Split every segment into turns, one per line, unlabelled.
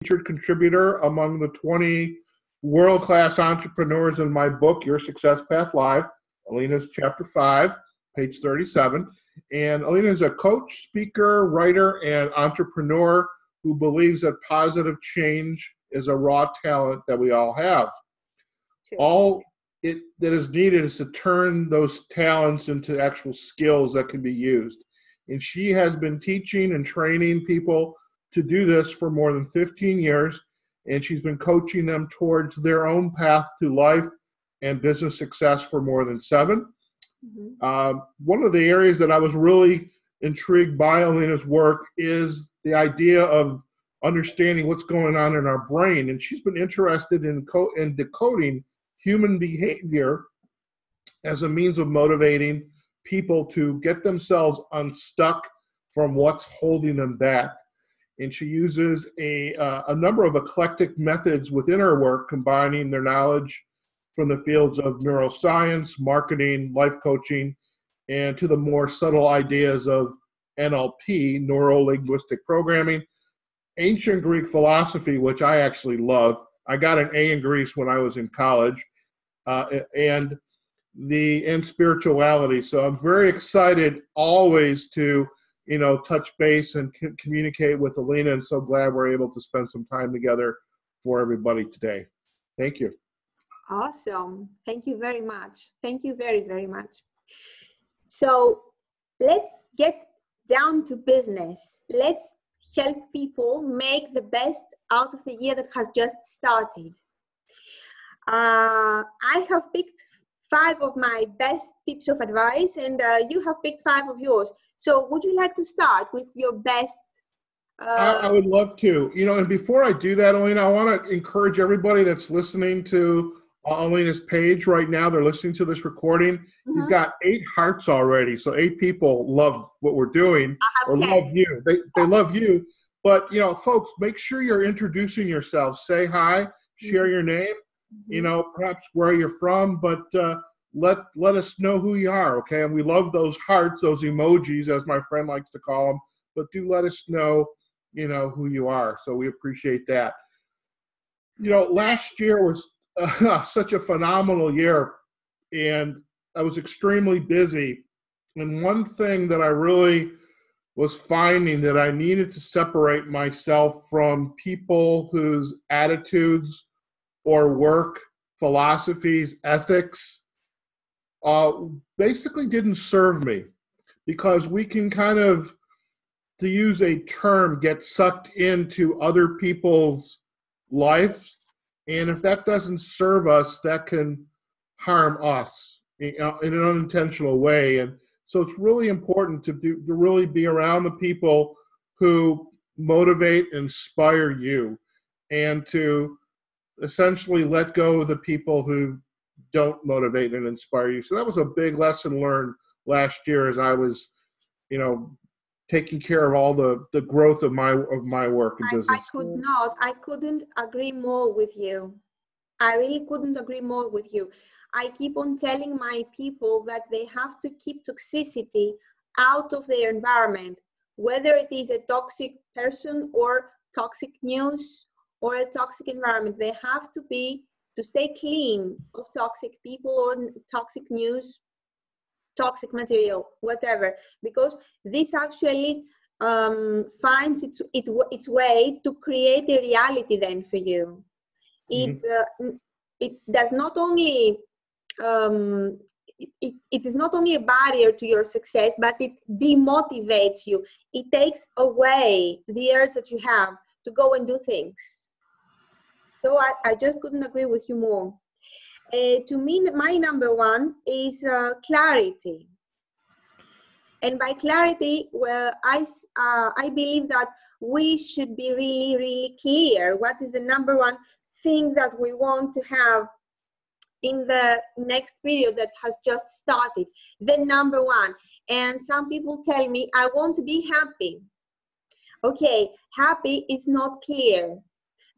featured contributor among the 20 world-class entrepreneurs in my book, Your Success Path Live. Elina's chapter 5, page 37. And Elina is a coach, speaker, writer, and entrepreneur who believes that positive change is a raw talent that we all have. All that is needed is to turn those talents into actual skills that can be used. And she has been teaching and training people to do this for more than 15 years, and she's been coaching them towards their own path to life and business success for more than 7. One of the areas that I was really intrigued by Elina's work is the idea of understanding what's going on in our brain. And she's been interested in decoding human behavior as a means of motivating people to get themselves unstuck from what's holding them back. And she uses a number of eclectic methods within her work, combining their knowledge from the fields of neuroscience, marketing, life coaching, and to the more subtle ideas of NLP, neuro-linguistic programming, ancient Greek philosophy, which I actually love. I got an A in Greece when I was in college, and spirituality. So I'm very excited always to, touch base and communicate with Elina, and so glad we're able to spend some time together for everybody today. Thank you.
Awesome. Thank you very much. Thank you very, very much. So let's get down to business. Let's help people make the best out of the year that has just started. I have picked 5 of my best tips of advice, and you have picked 5 of yours. So would you like to start with your best?
I would love to. And before I do that, Elina, I want to encourage everybody that's listening to Elina's page right now. They're listening to this recording. You've got 8 hearts already. So 8 people love what we're doing or 10. Love you. They love you. But, folks, make sure you're introducing yourself. Say hi, share your name, perhaps where you're from, but let us know who you are, okay? And we love those hearts, those emojis, as my friend likes to call them, but do let us know, who you are. So we appreciate that. Last year was such a phenomenal year, and I was extremely busy. And one thing that I really was finding that I needed to separate myself from people whose attitudes or work, philosophies, ethics, basically didn't serve me, because we can kind of, to use a term, get sucked into other people's lives. And if that doesn't serve us, that can harm us in an unintentional way. And so it's really important to really be around the people who motivate, inspire you, and to essentially let go of the people who don't motivate and inspire you. So that was a big lesson learned last year as I was, taking care of all the growth of my work and business.
I couldn't agree more with you. I really couldn't agree more with you. I keep on telling my people that they have to keep toxicity out of their environment, whether it is a toxic person or toxic news or a toxic environment. They have to stay clean of toxic people or toxic news, toxic material, whatever, because this actually finds its way to create a reality then for you. It does not only it is not only a barrier to your success, but it demotivates you. It takes away the urge that you have to go and do things. So I just couldn't agree with you more. To me, my number 1 is clarity. And by clarity, well, I believe that we should be really, really clear what is the number 1 thing that we want to have in the next period that has just started. The number 1. And some people tell me, I want to be happy. Okay, happy is not clear.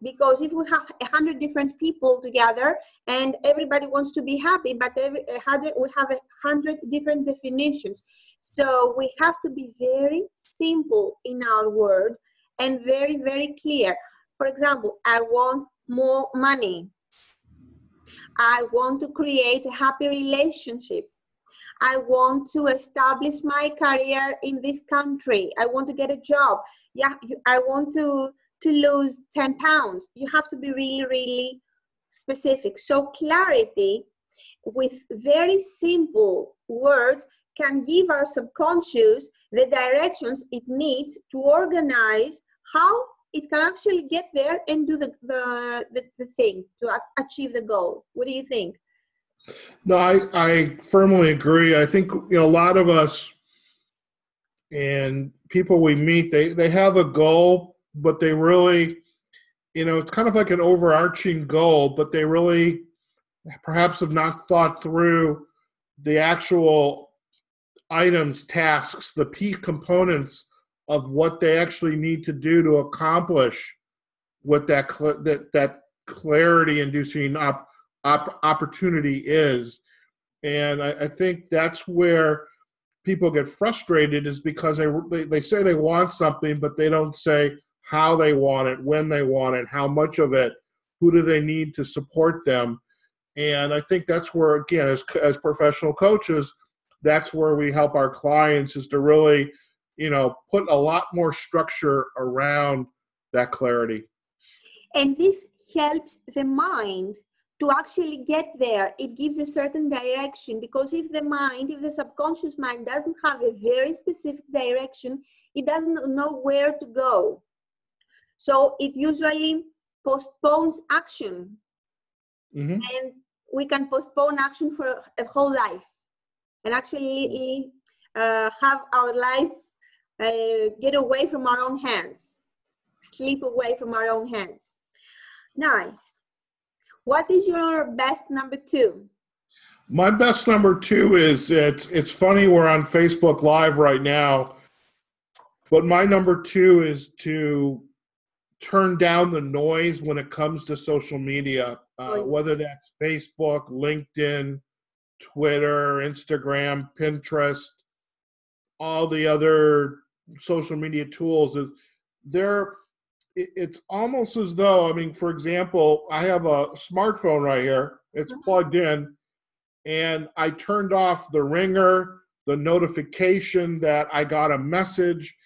Because if we have 100 different people together and everybody wants to be happy, but we have 100 different definitions. So we have to be very simple in our word and very, very clear. For example, I want more money. I want to create a happy relationship. I want to establish my career in this country. I want to get a job. Yeah, I want to lose 10 pounds. You have to be really, really specific. So clarity with very simple words can give our subconscious the directions it needs to organize how it can actually get there and do the thing to achieve the goal. What do you think?
No, I firmly agree. I think, a lot of us and people we meet, they have a goal, but they really, it's kind of like an overarching goal, but they really perhaps have not thought through the actual items, tasks, the key components of what they actually need to do to accomplish what that clarity-inducing opportunity is. And I think that's where people get frustrated, is because they say they want something, but they don't say how they want it, when they want it, how much of it, who do they need to support them. And I think that's where, again, as professional coaches, that's where we help our clients, is to really, put a lot more structure around that clarity.
And this helps the mind to actually get there. It gives a certain direction, because if the subconscious mind doesn't have a very specific direction, it doesn't know where to go. So it usually postpones action. Mm-hmm. And we can postpone action for a whole life, and actually have our life get away from our own hands, slip away from our own hands. Nice. What is your best number 2?
My best number 2 is, it's funny, we're on Facebook Live right now, but my number 2 is to turn down the noise when it comes to social media, whether that's Facebook, LinkedIn, Twitter, Instagram, Pinterest, all the other social media tools. It's almost as though, for example, I have a smartphone right here. It's plugged in, and I turned off the ringer, the notification that I got a message.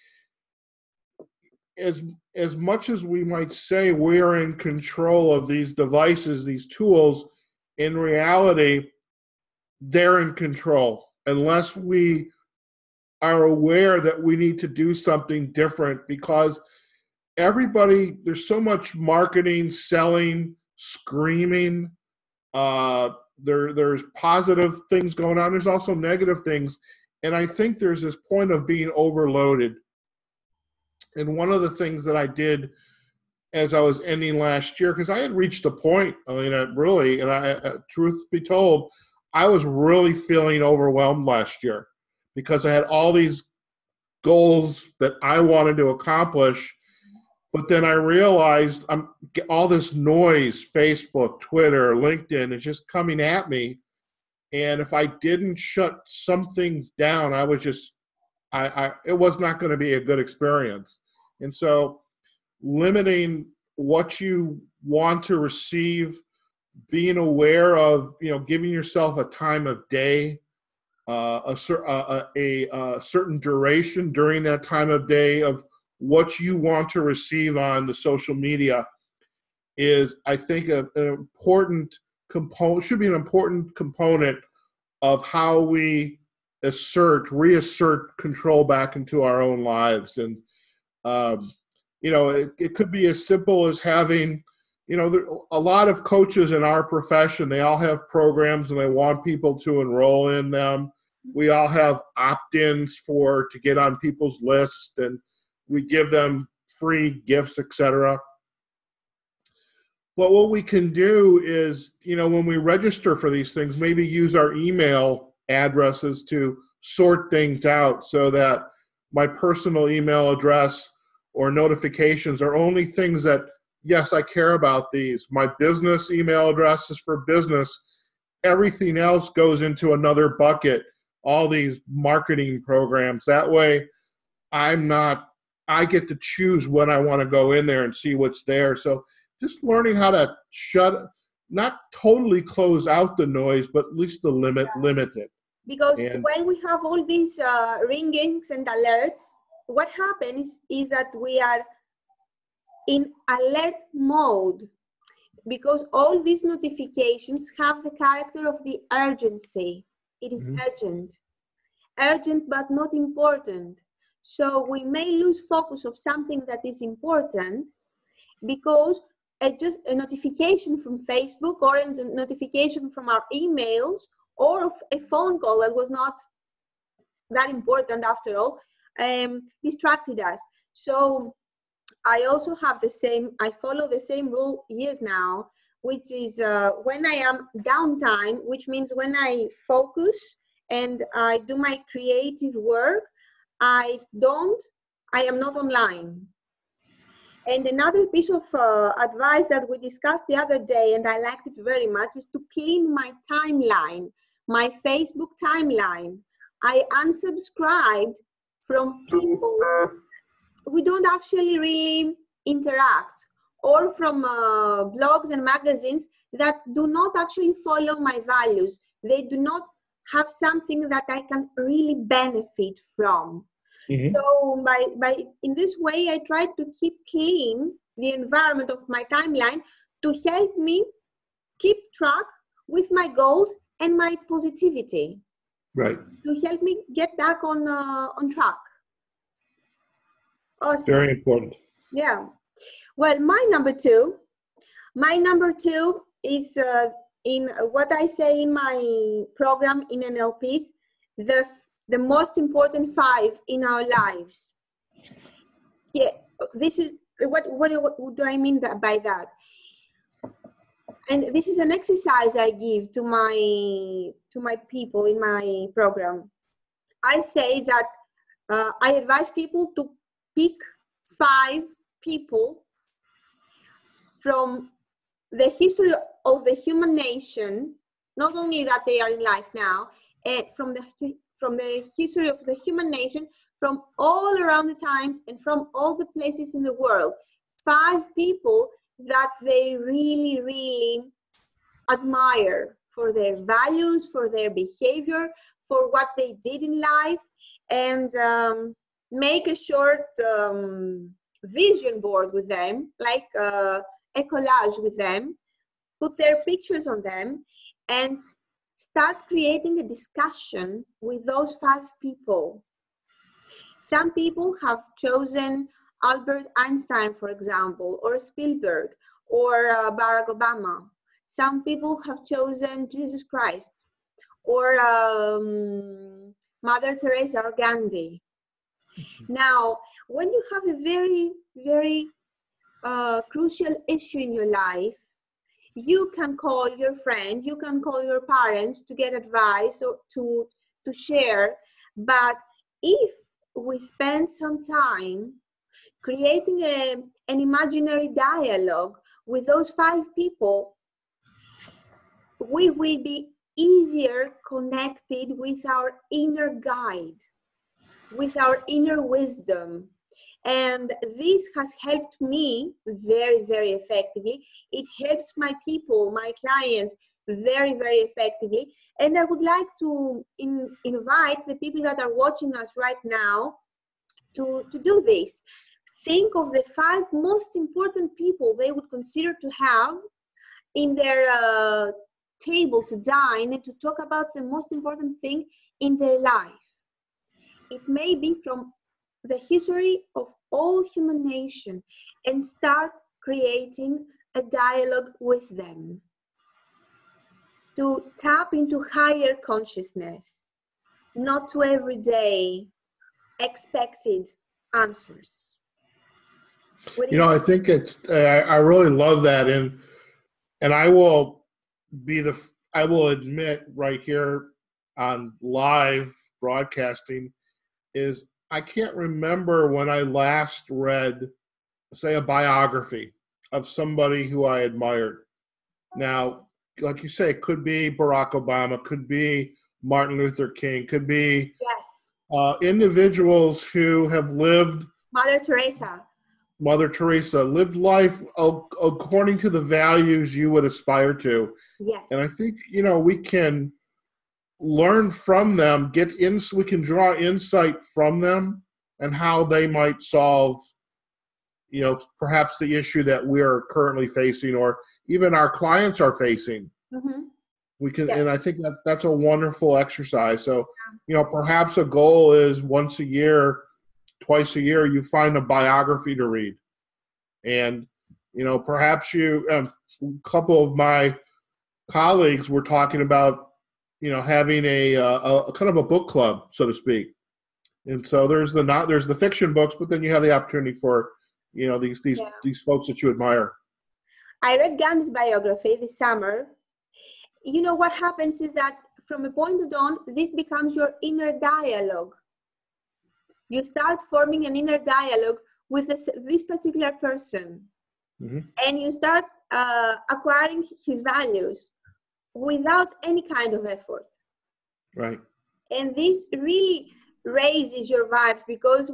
As much as we might say we're in control of these devices, these tools, in reality, they're in control unless we are aware that we need to do something different, because there's so much marketing, selling, screaming. There's positive things going on. There's also negative things. And I think there's this point of being overloaded. And one of the things that I did as I was ending last year, because I had reached a point, really, and truth be told, I was really feeling overwhelmed last year, because I had all these goals that I wanted to accomplish. But then I realized all this noise, Facebook, Twitter, LinkedIn, is just coming at me. And if I didn't shut some things down, it was not going to be a good experience. And so limiting what you want to receive, being aware of, giving yourself a time of day, a certain duration during that time of day of what you want to receive on the social media is, I think, an important component, should be an important component of how we reassert control back into our own lives. And, it could be as simple as having, a lot of coaches in our profession, they all have programs and they want people to enroll in them. We all have opt-ins to get on people's list, and we give them free gifts, etc. But what we can do is, when we register for these things, maybe use our email addresses to sort things out, so that my personal email address or notifications are only things that, yes, I care about these. My business email address is for business. Everything else goes into another bucket, all these marketing programs. That way, I'm not I get to choose when I want to go in there and see what's there. So just learning how to not totally close out the noise, but at least to limit it.
Because when we have all these ringings and alerts, what happens is that we are in alert mode, because all these notifications have the character of the urgency. It is urgent but not important. So we may lose focus of something that is important because just a notification from Facebook or a notification from our emails or a phone call that was not that important after all distracted us. So I also have I follow the same rule years now, which is when I am downtime, which means when I focus and I do my creative work, I am not online. And another piece of advice that we discussed the other day, and I liked it very much, is to clean my timeline, my Facebook timeline. I unsubscribed from people we don't actually really interact, or from blogs and magazines that do not actually follow my values. They do not have something that I can really benefit from. So in this way, I try to keep clean the environment of my timeline to help me keep track with my goals and my positivity.
Right.
To help me get back on track. Awesome.
Very important.
Yeah. Well, my number two is in what I say in my program in EnElpis, the most important 5 in our lives. Yeah, this is what do I mean by that? And this is an exercise I give to my people in my program. I say that I advise people to pick 5 people from the history of the human nation, not only that they are in life now, and from the history of the human nation, from all around the times and from all the places in the world. 5 people that they really, really admire for their values, for their behavior, for what they did in life, and make a short vision board with them, like a collage with them, put their pictures on them, and start creating a discussion with those 5 people. Some people have chosen Albert Einstein, for example, or Spielberg, or Barack Obama. Some people have chosen Jesus Christ, or Mother Teresa or Gandhi. Now, when you have a very, very crucial issue in your life, you can call your friend, you can call your parents to get advice or to share. But if we spend some time creating an imaginary dialogue with those 5 people, we will be easier connected with our inner guide, with our inner wisdom. And this has helped me very, very effectively. It helps my people, my clients, very, very effectively. And I would like to invite the people that are watching us right now to do this. Think of the 5 most important people they would consider to have in their table to dine and to talk about the most important thing in their life. It may be from the history of all human nation, and start creating a dialogue with them to tap into higher consciousness, not to everyday expected answers.
I think I really love that, and I will admit right here on live broadcasting is I can't remember when I last read, say, a biography of somebody who I admired. Now, like you say, it could be Barack Obama, could be Martin Luther King, could be individuals who have lived
Mother Teresa.
Mother Teresa lived life according to the values you would aspire to.
Yes.
And I think, we can learn from them, we can draw insight from them and how they might solve, perhaps the issue that we're currently facing or even our clients are facing.
Mm-hmm.
We can, and I think that's a wonderful exercise. So, perhaps a goal is once a year, twice a year, you find a biography to read. And, perhaps a couple of my colleagues were talking about, having a kind of a book club, so to speak. And so there's the fiction books, but then you have the opportunity for, these folks that you admire.
I read Gandhi's biography this summer. What happens is that from a point on, this becomes your inner dialogue. You start forming an inner dialogue with this particular person. Mm-hmm. And you start acquiring his values without any kind of effort.
Right.
And this really raises your vibes because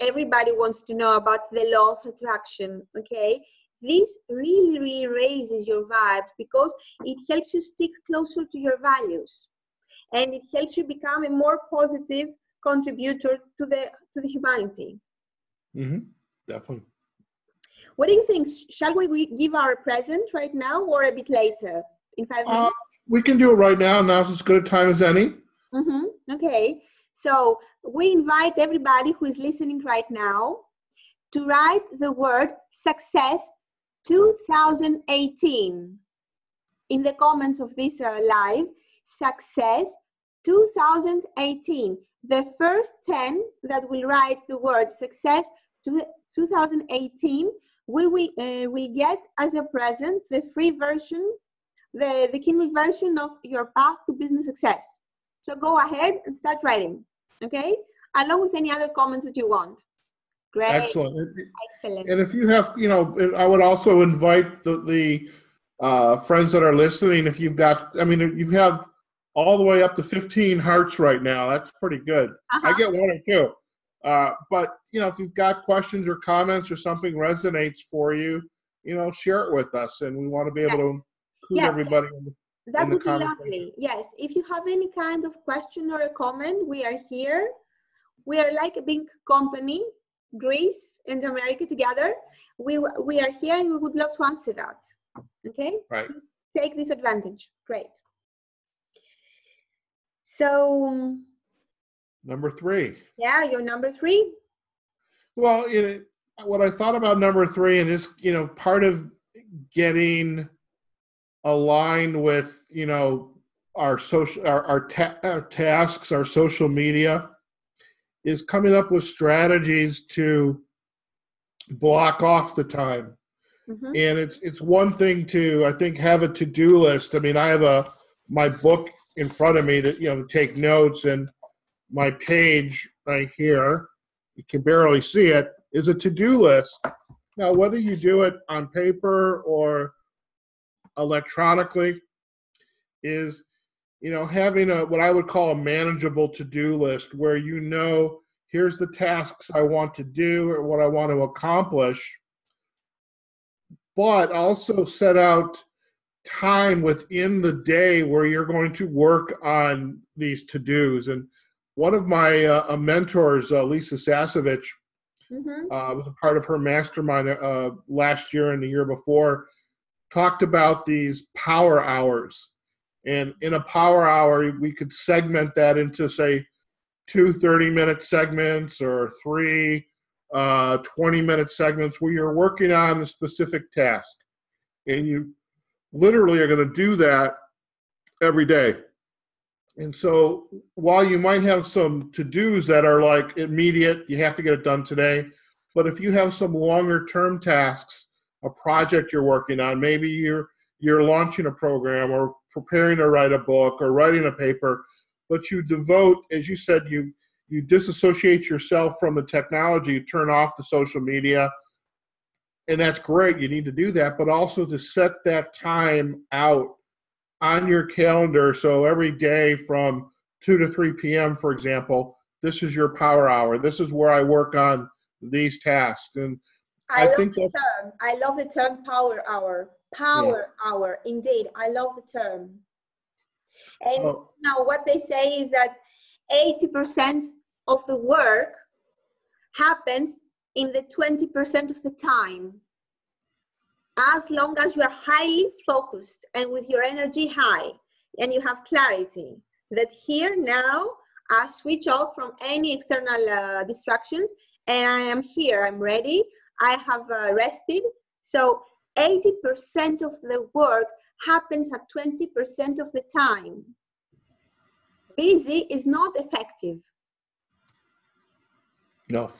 everybody wants to know about the law of attraction, okay? This really, really raises your vibes because it helps you stick closer to your values. And it helps you become a more positive contributor to the humanity.
Mm-hmm. Definitely.
What do you think? Shall we give our present right now or a bit later? In 5 minutes?
We can do it right now. Now's as good a time as any.
Mm-hmm. Okay. So we invite everybody who is listening right now to write the word success 2018 in the comments of this live. Success 2018. The first 10 that will write the word success 2018, we will get as a present the free version, the Kindle version of Your Path to Business Success. So go ahead and start writing, okay? Along with any other comments that you want. Great.
Excellent.
Excellent.
And if you have, I would also invite the friends that are listening, if you've got, you have all the way up to 15 hearts right now. That's pretty good. I get one or two. But, if you've got questions or comments or something resonates for you, share it with us. And we want to be able to include everybody in
that would be lovely. Yes. If you have any kind of question or a comment, we are here. We are like a big company, Greece and America together. We are here and we would love to answer that. Okay?
Right.
So take this advantage. Great. So
number 3.
Yeah, you're number 3.
Well, what I thought about number 3, and is, part of getting aligned with, our social, our tasks, our social media, is coming up with strategies to block off the time. Mm-hmm. And it's one thing to, I think, have a to-do list. I have my book in front of me that, take notes, and my page right here, you can barely see it, is a to-do list. Now, whether you do it on paper or electronically, is, having what I would call a manageable to-do list where here's the tasks I want to do or what I want to accomplish, but also set out time within the day where you're going to work on these to-dos. And one of my mentors, Lisa Sasevich, was a part of her mastermind last year and the year before, talked about these power hours. And in a power hour, we could segment that into, say, 2 30-minute segments or 3 20-minute segments where you're working on a specific task. And you literally are going to do that every day. And so while you might have some to-dos that are like immediate, you have to get it done today, but if you have some longer-term tasks, a project you're working on, maybe you're launching a program or preparing to write a book or writing a paper, but you devote, as you said, you disassociate yourself from the technology, you turn off the social media, and that's great. You need to do that, but also to set that time out on your calendar. So every day from 2 to 3 p.m., for example, this is your power hour. This is where I work on these tasks. And
I love
think
the term. I love the term power hour. Power hour. Indeed, I love the term. And now what they say is that 80% of the work happens in the 20% of the time. As long as you are highly focused and with your energy high and you have clarity that here now I switch off from any external distractions and I am here, I'm ready, I have rested. So 80% of the work happens at 20% of the time. Busy is not effective.
No.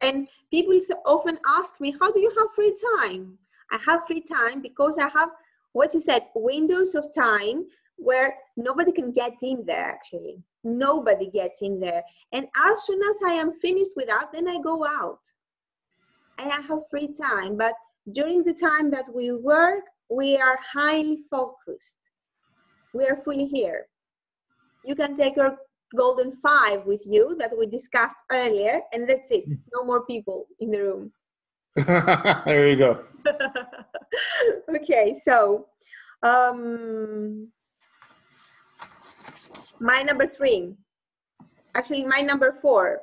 And people often ask me, how do you have free time? I have free time because I have, what you said, windows of time where nobody can get in there, actually. Nobody gets in there. And as soon as I am finished with that, then I go out. And I have free time. But during the time that we work, we are highly focused. We are fully here. You can take your golden 5 with you that we discussed earlier, and that's it. No more people in the room.
There you go.
Okay, so my number 3. Actually, my number 4.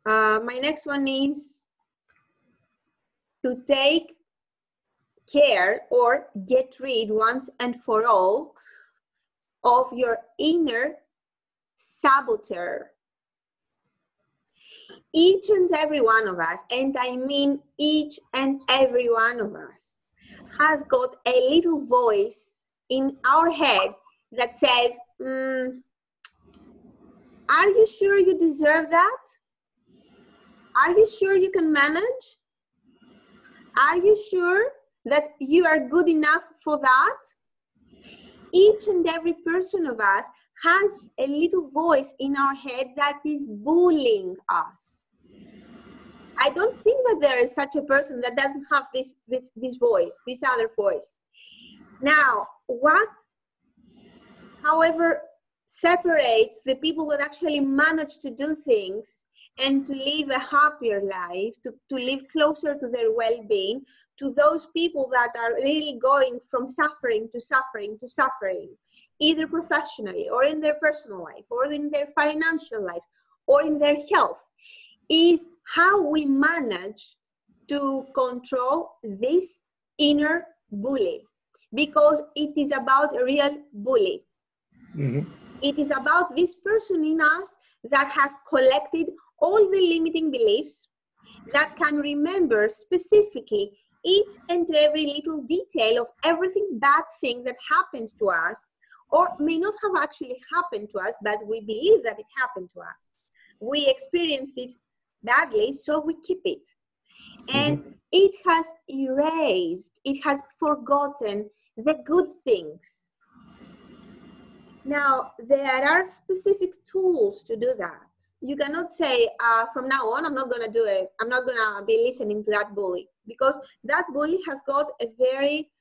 My next one is to take care or get rid once and for all of your inner saboteur. Each and every one of us, and I mean each and every one of us, has got a little voice in our head that says, are you sure you deserve that? Are you sure you can manage? Are you sure that you are good enough for that? Each and every person of us has a little voice in our head that is bullying us. I don't think that there is such a person that doesn't have this voice, this other voice. Now, what, however, separates the people that actually manage to do things and to live a happier life, to live closer to their well-being, to those people that are really going from suffering to suffering to suffering, either professionally or in their personal life or in their financial life or in their health, is how we manage to control this inner bully, because it is about a real bully. Mm-hmm. It is about this person in us that has collected all the limiting beliefs, that can remember specifically each and every little detail of everything bad thing that happened to us, or may not have actually happened to us, but we believe that it happened to us. We experienced it badly, so we keep it. And it has erased, it has forgotten the good things. Now, there are specific tools to do that. You cannot say, from now on, I'm not going to do it. I'm not going to be listening to that bully, because that bully has got a very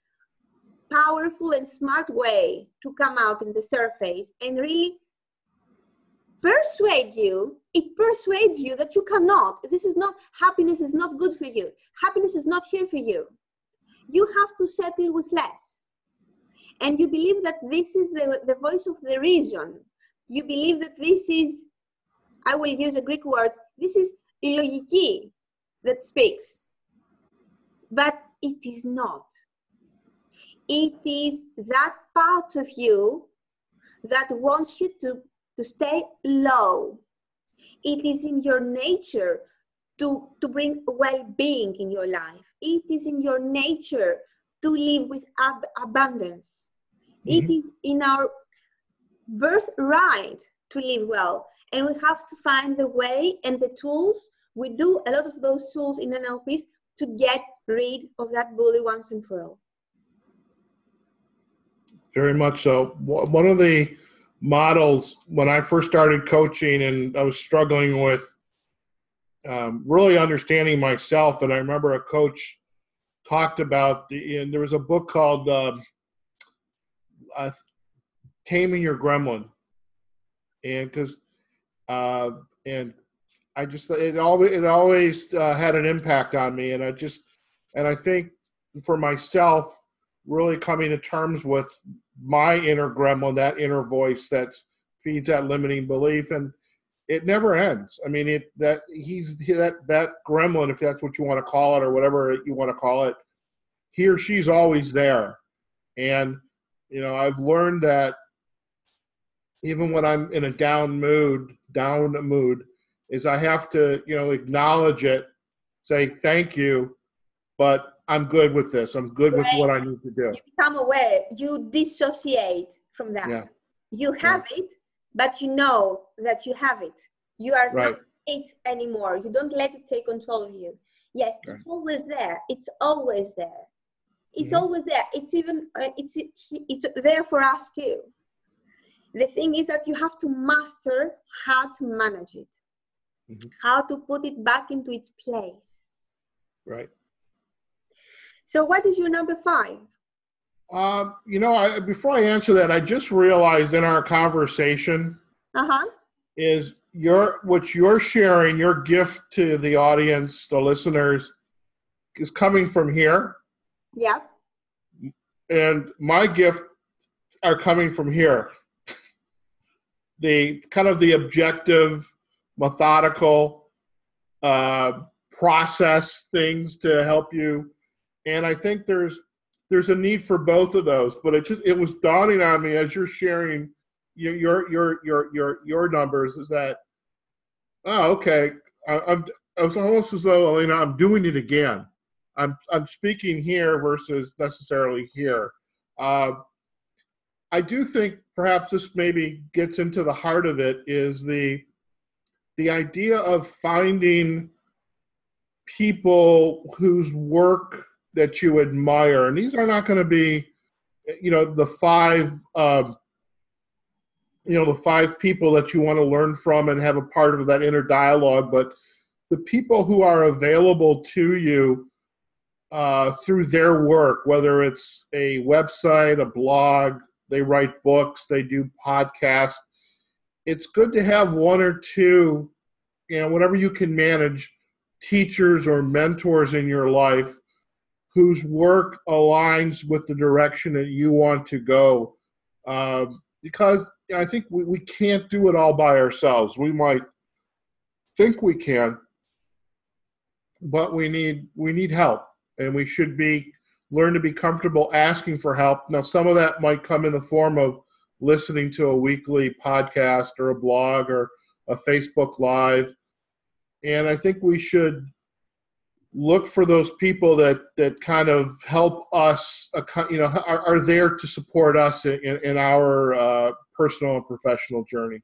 powerful and smart way to come out in the surface and really persuade you. It persuades you that you cannot. This is not, happiness is not good for you. Happiness is not here for you. You have to settle with less. And you believe that this is the voice of the reason. You believe that this is, I will use a Greek word, this is η λογική that speaks. But it is not. It is that part of you that wants you to stay low. It is in your nature to bring well-being in your life. It is in your nature to live with abundance. Mm-hmm. It is in our birthright to live well. And we have to find the way and the tools. We do a lot of those tools in EnElpis to get rid of that bully once and for all.
Very much so. One of the models when I first started coaching, and I was struggling with really understanding myself, and I remember a coach talked about and there was a book called Taming Your Gremlin, and it always had an impact on me. And I think for myself, really coming to terms with my inner gremlin, that inner voice that feeds that limiting belief, and it never ends. I mean, that gremlin, if that's what you want to call it, or whatever you want to call it, he or she's always there. And, I've learned that even when I'm in a down mood, is I have to, acknowledge it, say thank you, but I'm good with this. I'm good with what I need to do.
You become aware. You dissociate from that.
Yeah.
You have it, but you know that you have it. You are not it anymore. You don't let it take control of you. Yes, it's always there. It's always there. It's always there. It's even it's there for us too. The thing is that you have to master how to manage it, how to put it back into its place.
Right.
So what is your number 5?
Before I answer that, I just realized in our conversation is what you're sharing, your gift to the audience, the listeners, is coming from here.
Yeah.
And my gift are coming from here. The kind of the objective, methodical, process things to help you. And I think there's a need for both of those, but it was dawning on me as you're sharing your numbers, is that, okay, I was almost as though, Elina, I'm doing it again. I'm speaking here versus necessarily here. I do think perhaps this maybe gets into the heart of it, is the idea of finding people whose work that you admire. And these are not going to be, the 5 people that you want to learn from and have a part of that inner dialogue, but the people who are available to you through their work, whether it's a website, a blog, they write books, they do podcasts. It's good to have 1 or 2, whatever you can manage, teachers or mentors in your life whose work aligns with the direction that you want to go. Because I think we can't do it all by ourselves. We might think we can, but we need help, and we should learn to be comfortable asking for help. Now, some of that might come in the form of listening to a weekly podcast or a blog or a Facebook Live. And I think we should look for those people that kind of help us, are there to support us in our personal and professional journey.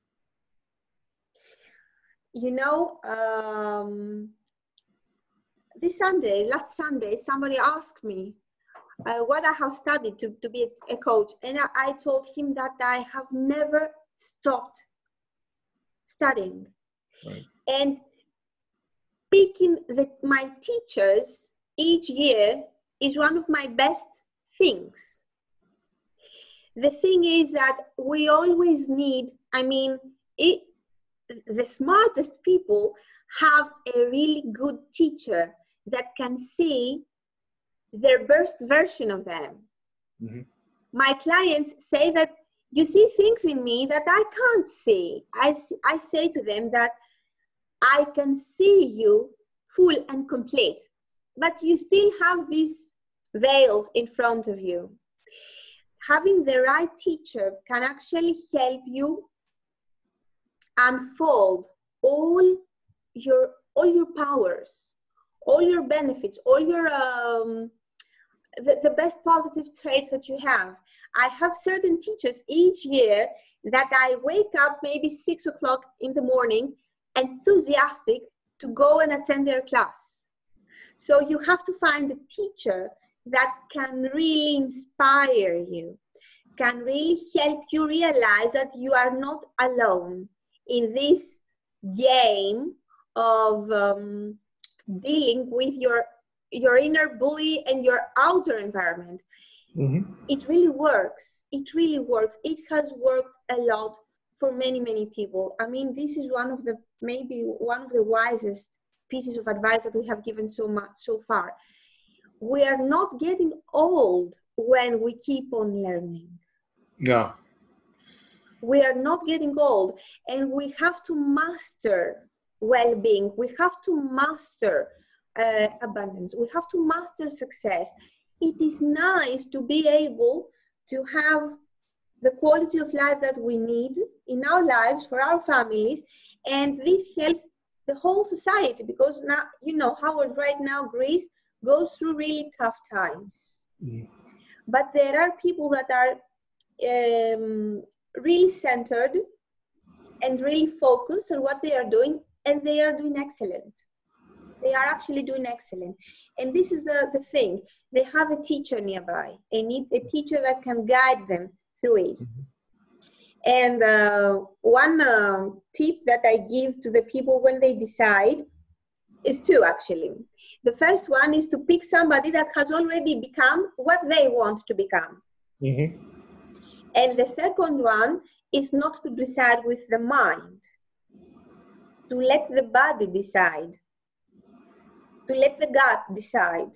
Last Sunday, somebody asked me what I have studied to be a coach. And I told him that I have never stopped studying.
Right.
And picking my teachers each year is one of my best things. The thing is that we always need, the smartest people have a really good teacher that can see their best version of them. Mm-hmm. My clients say that you see things in me that I can't see. I say to them that I can see you full and complete, but you still have these veils in front of you. Having the right teacher can actually help you unfold all your powers, all your benefits, all your the best positive traits that you have. I have certain teachers each year that I wake up maybe 6 o'clock in the morning, enthusiastic to go and attend their class. So you have to find a teacher that can really inspire you, can really help you realize that you are not alone in this game of dealing with your inner bully and your outer environment. Mm-hmm. It really works. It really works. It has worked a lot for many, many people. I mean, this is maybe one of the wisest pieces of advice that we have given so far. We are not getting old when we keep on learning.
Yeah.
We are not getting old, and we have to master well-being. We have to master abundance. We have to master success. It is nice to be able to have the quality of life that we need in our lives for our families, and this helps the whole society, because now, you know, Howard, right now Greece goes through really tough times. But there are people that are really centered and really focused on what they are doing, and they are doing excellent. They are actually doing excellent. And this is the thing. They have a teacher nearby. They need a teacher that can guide them through it. And one tip that I give to the people when they decide is two, actually. The first one is to pick somebody that has already become what they want to become. And the second one is not to decide with the mind, to let the body decide, to let the gut decide.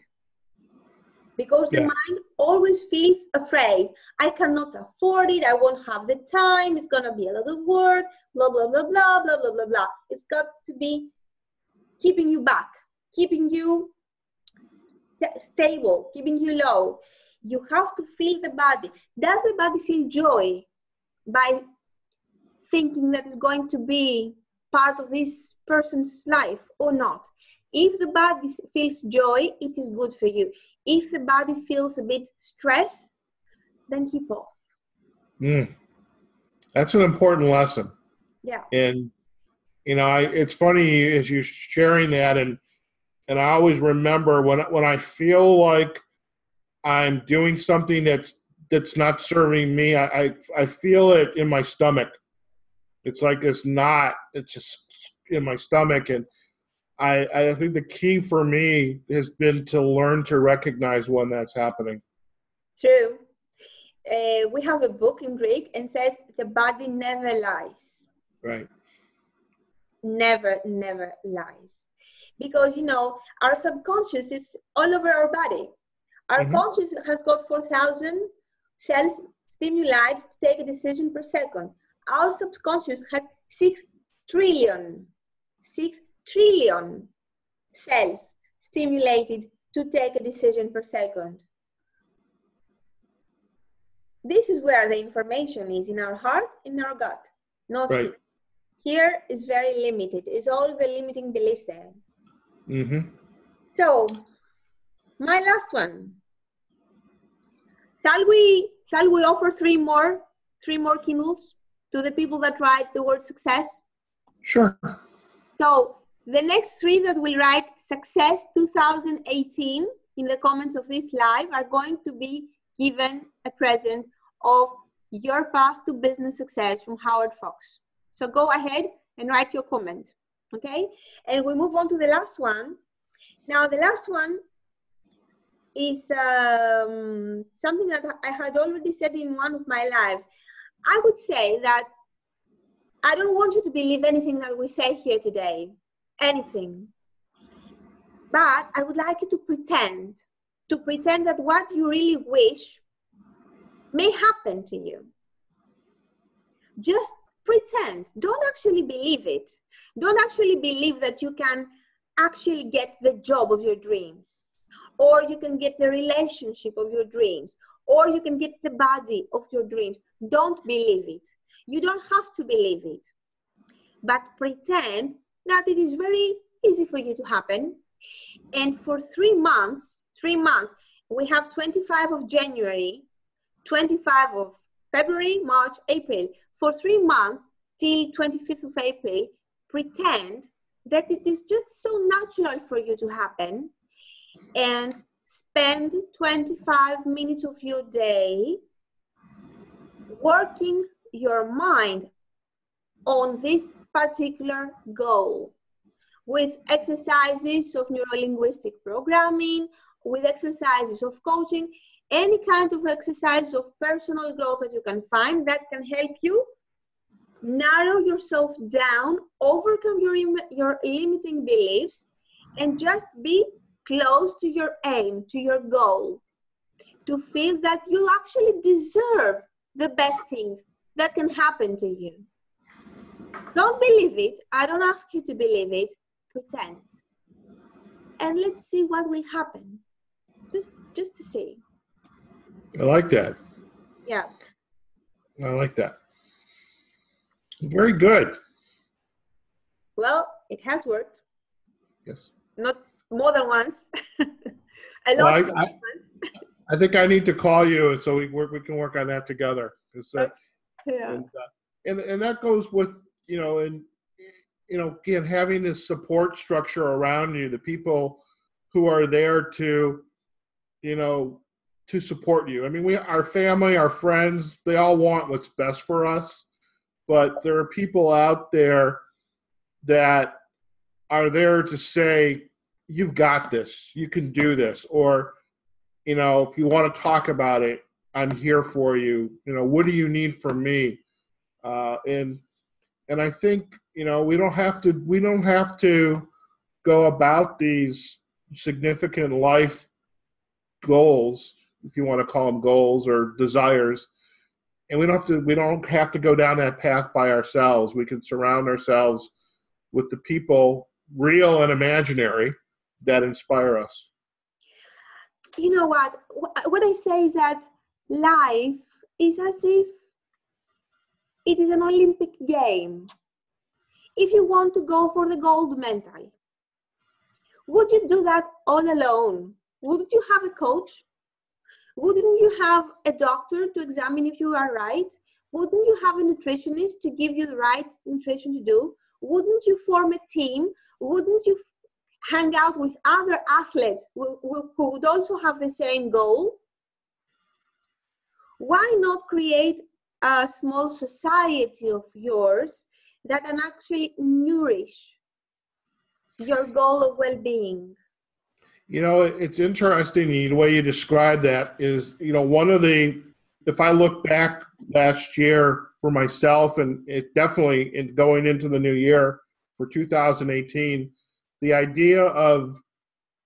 Because the mind always feels afraid. I cannot afford it. I won't have the time. It's going to be a lot of work, blah, blah, blah, blah, blah, blah, blah, blah. It's got to be keeping you back, keeping you stable, keeping you low. You have to feel the body. Does the body feel joy by thinking that it's going to be part of this person's life or not? If the body feels joy, it is good for you. If the body feels a bit stressed, then keep off.
That's an important lesson.
Yeah.
And, you know, it's funny as you sharing that, and I always remember when I feel like I'm doing something that's not serving me, I feel it in my stomach. It's like it's just in my stomach. And I think the key for me has been to learn to recognize when that's happening.
True. We have a book in Greek and says the body never lies.
Right.
Never, never lies. Because, you know, our subconscious is all over our body. Our conscious has got 4,000 cells stimuli to take a decision per second. Our subconscious has 6 trillion cells stimulated to take a decision per second. This is where the information is, in our heart, in our gut, not
right.
here. Here is very limited. It's all the limiting beliefs there. So, my last one. Shall we offer three more keynotes to the people that write the word success?
Sure.
So the next 3 that will write success 2018 in the comments of this live are going to be given a present of Your Path to Business Success from Howard Fox. So go ahead and write your comment, okay? And we move on to the last one. Now the last one is something that I had already said in one of my lives. I would say that I don't want you to believe anything that we say here today, anything. But I would like you to pretend that what you really wish may happen to you. Just pretend. Don't actually believe it. Don't actually believe that you can actually get the job of your dreams, or you can get the relationship of your dreams, or you can get the body of your dreams. Don't believe it. You don't have to believe it, but pretend that it is very easy for you to happen. And for 3 months, we have 25 of January, 25 of February, March, April. For 3 months till 25th of April, pretend that it is just so natural for you to happen, and spend 25 minutes of your day working your mind on this particular goal, with exercises of neuro-linguistic programming, with exercises of coaching, any kind of exercise of personal growth that you can find that can help you narrow yourself down, overcome your limiting beliefs, and just be close to your aim, to your goal, to feel that you actually deserve the best thing that can happen to you. Don't believe it. I don't ask you to believe it. Pretend. And let's see what will happen. Just to see.
I like that.
Yeah.
I like that. Very good.
Well, it has worked.
Yes.
Not more than once. A lot of once.
I think I need to call you, and so we can work on that together.
Yeah.
And that goes with, again, having this support structure around you, the people who are there to support you. I mean, our family, our friends, they all want what's best for us, but there are people out there that are there to say, you've got this, you can do this, or, if you want to talk about it, I'm here for you. What do you need from me? And I think, we don't have to go about these significant life goals, if you want to call them goals or desires. And we don't have to go down that path by ourselves. We can surround ourselves with the people, real and imaginary, that inspire us.
You know what I say is that life is as if it is an Olympic game. If you want to go for the gold medal, would you do that all alone? Wouldn't you have a coach? Wouldn't you have a doctor to examine if you are right? Wouldn't you have a nutritionist to give you the right nutrition to do? Wouldn't you form a team? Wouldn't you hang out with other athletes who would also have the same goal? Why not create a small society of yours that can actually nourish your goal of well-being?
It's interesting the way you describe that is, if I look back last year for myself, and it definitely in going into the new year for 2018, the idea of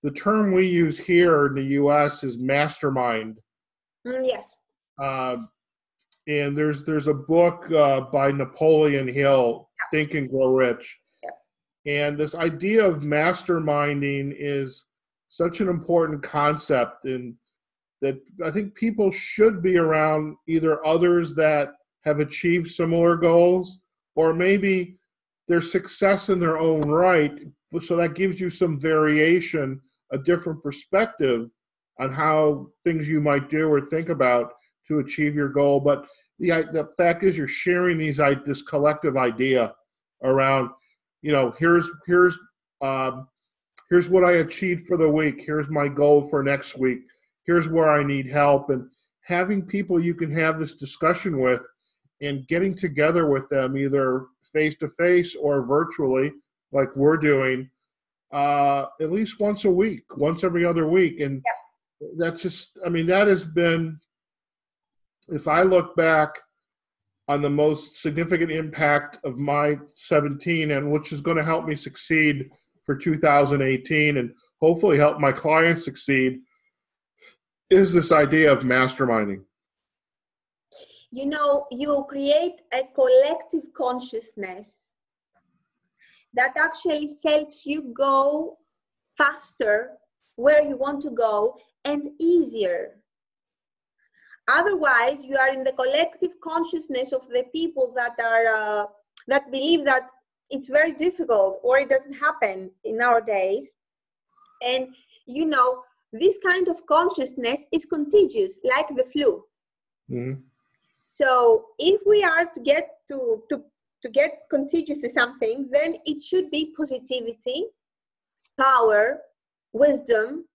the term we use here in the U.S. is mastermind.
Yes.
And there's a book by Napoleon Hill, Think and Grow Rich. Yeah. And this idea of masterminding is such an important concept, and that I think people should be around either others that have achieved similar goals, or maybe their success in their own right. So that gives you some variation, a different perspective on how things you might do or think about to achieve your goal. But the fact is, you're sharing this collective idea around, here's what I achieved for the week. Here's my goal for next week. Here's where I need help. And having people you can have this discussion with, and getting together with them either face-to-face or virtually, like we're doing, at least once a week, once every other week. And that's just, that has been, if I look back on the most significant impact of my 17, and which is going to help me succeed for 2018 and hopefully help my clients succeed, is this idea of masterminding.
You create a collective consciousness that actually helps you go faster where you want to go and easier. Otherwise, you are in the collective consciousness of the people that believe that it's very difficult or it doesn't happen in nowadays. And this kind of consciousness is contagious, like the flu. Mm-hmm. So if we are to get contagious to something, then it should be positivity, power, wisdom,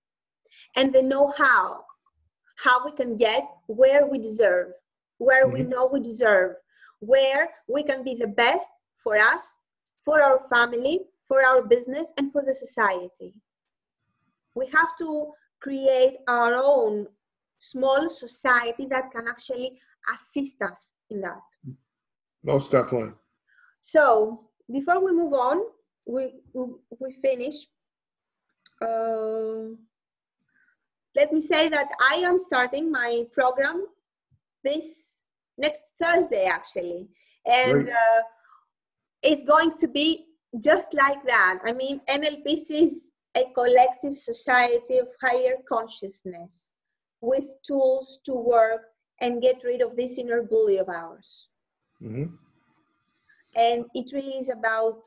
and the know-how, how we can get where we deserve, where we know we deserve, where we can be the best for us, for our family, for our business, and for the society. We have to create our own small society that can actually assist us in that.
Most definitely.
So before we move on, we finish. Let me say that I am starting my program this next Thursday, actually. And it's going to be just like that. I mean, EnElpis is a collective society of higher consciousness with tools to work and get rid of this inner bully of ours. Mm-hmm. And it really is about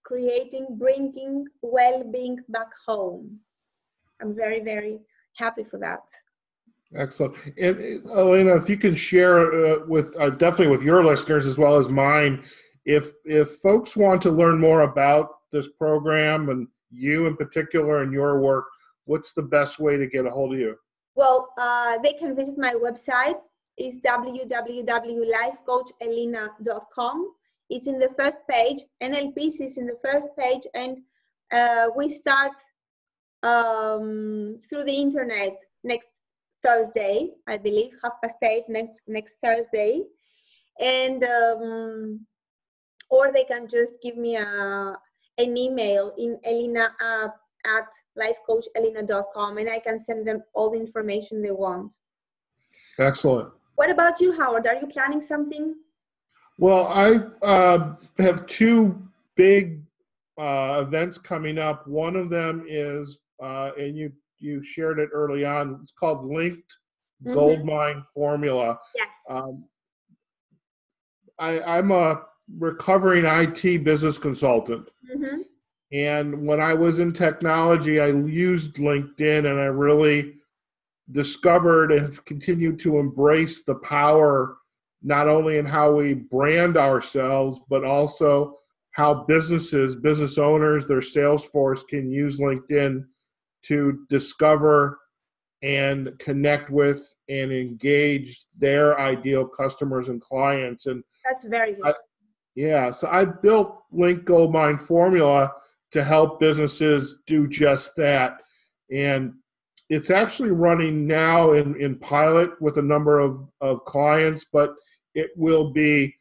bringing well-being back home. I'm very, very happy for that.
Excellent. And Elina, if you can share with definitely with your listeners as well as mine, if folks want to learn more about this program and you in particular and your work, what's the best way to get a hold of you?
Well, they can visit my website. It's www.lifecoachelina.com. It's in the first page. EnElpis is in the first page, and we start through the internet next Thursday, I believe, 8:30 next Thursday, and or they can just give me an email in elina@lifecoachelina.com, and I can send them all the information they want.
Excellent.
What about you, Howard? Are you planning something?
Well, I have two big events coming up. One of them is, and you shared it early on, it's called Linked Goldmine Formula.
Yes.
I'm a recovering IT business consultant. Mm-hmm. And when I was in technology, I used LinkedIn, and I really discovered and have continued to embrace the power, not only in how we brand ourselves, but also how business owners, their sales force can use LinkedIn to discover and connect with and engage their ideal customers and clients. And
that's very good.
So I built Linked Goldmine Formula to help businesses do just that. And it's actually running now in pilot with a number of clients, but it will be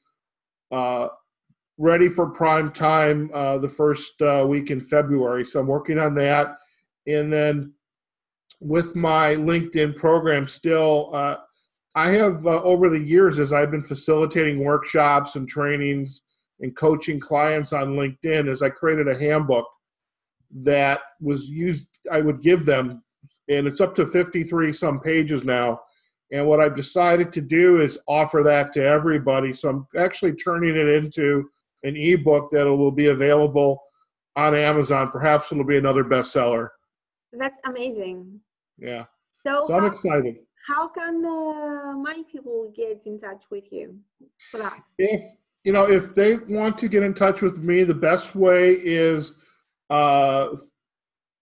ready for prime time the first week in February. So I'm working on that. And then with my LinkedIn program still, I have over the years, as I've been facilitating workshops and trainings and coaching clients on LinkedIn, as I created a handbook that was used, I would give them, and it's up to 53 some pages now. And what I've decided to do is offer that to everybody. So I'm actually turning it into an ebook that will be available on Amazon. Perhaps it'll be another bestseller.
That's amazing.
Yeah.
So
I'm excited.
How can my people get in touch with you for that?
If they want to get in touch with me, the best way is via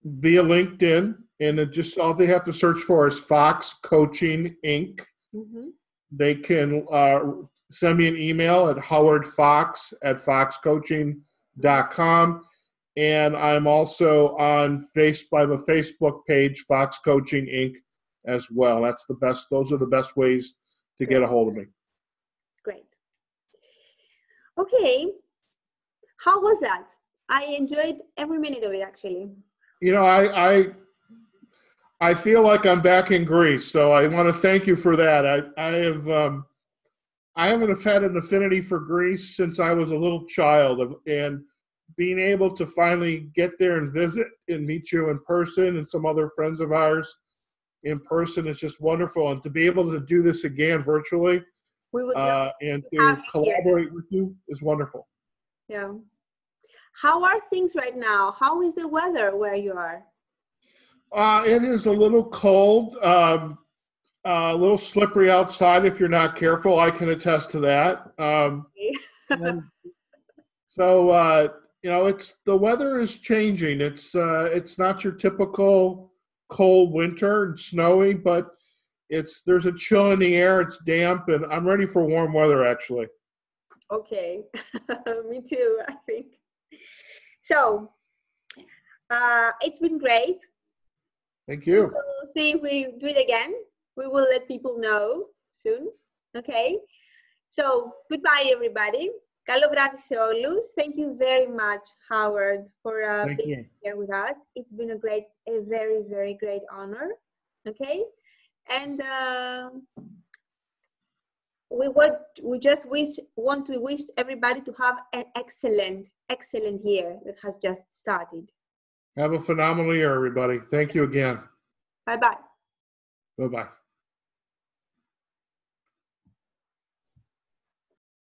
LinkedIn. And all they have to search for is Fox Coaching Inc. Mm-hmm. They can send me an email at howardfox@foxcoaching.com. And I'm also on Facebook. I have a Facebook page, Fox Coaching Inc. as well. Those are the best ways to get a hold of me.
Great. Okay. How was that? I enjoyed every minute of it, actually.
I feel like I'm back in Greece, so I want to thank you for that. I haven't had an affinity for Greece since I was a little child, and being able to finally get there and visit and meet you in person and some other friends of ours in person is just wonderful. And to be able to do this again virtually and to collaborate with you is wonderful.
Yeah. How are things right now? How is the weather where you are?
It is a little cold, a little slippery outside if you're not careful. I can attest to that. The weather is changing. It's not your typical cold winter and snowy, but there's a chill in the air. It's damp, and I'm ready for warm weather, actually.
Okay, me too, I think. So, it's been great.
Thank you.
We'll see if we do it again. We will let people know soon. Okay. So goodbye, everybody. Καλό βράδυ σε όλους. Thank you very much, Howard, for being here with us. It's been a very, very great honor. Okay? And we just want to wish everybody to have an excellent year that has just started.
Have a phenomenal year, everybody. Thank you again.
Bye-bye.
Bye-bye.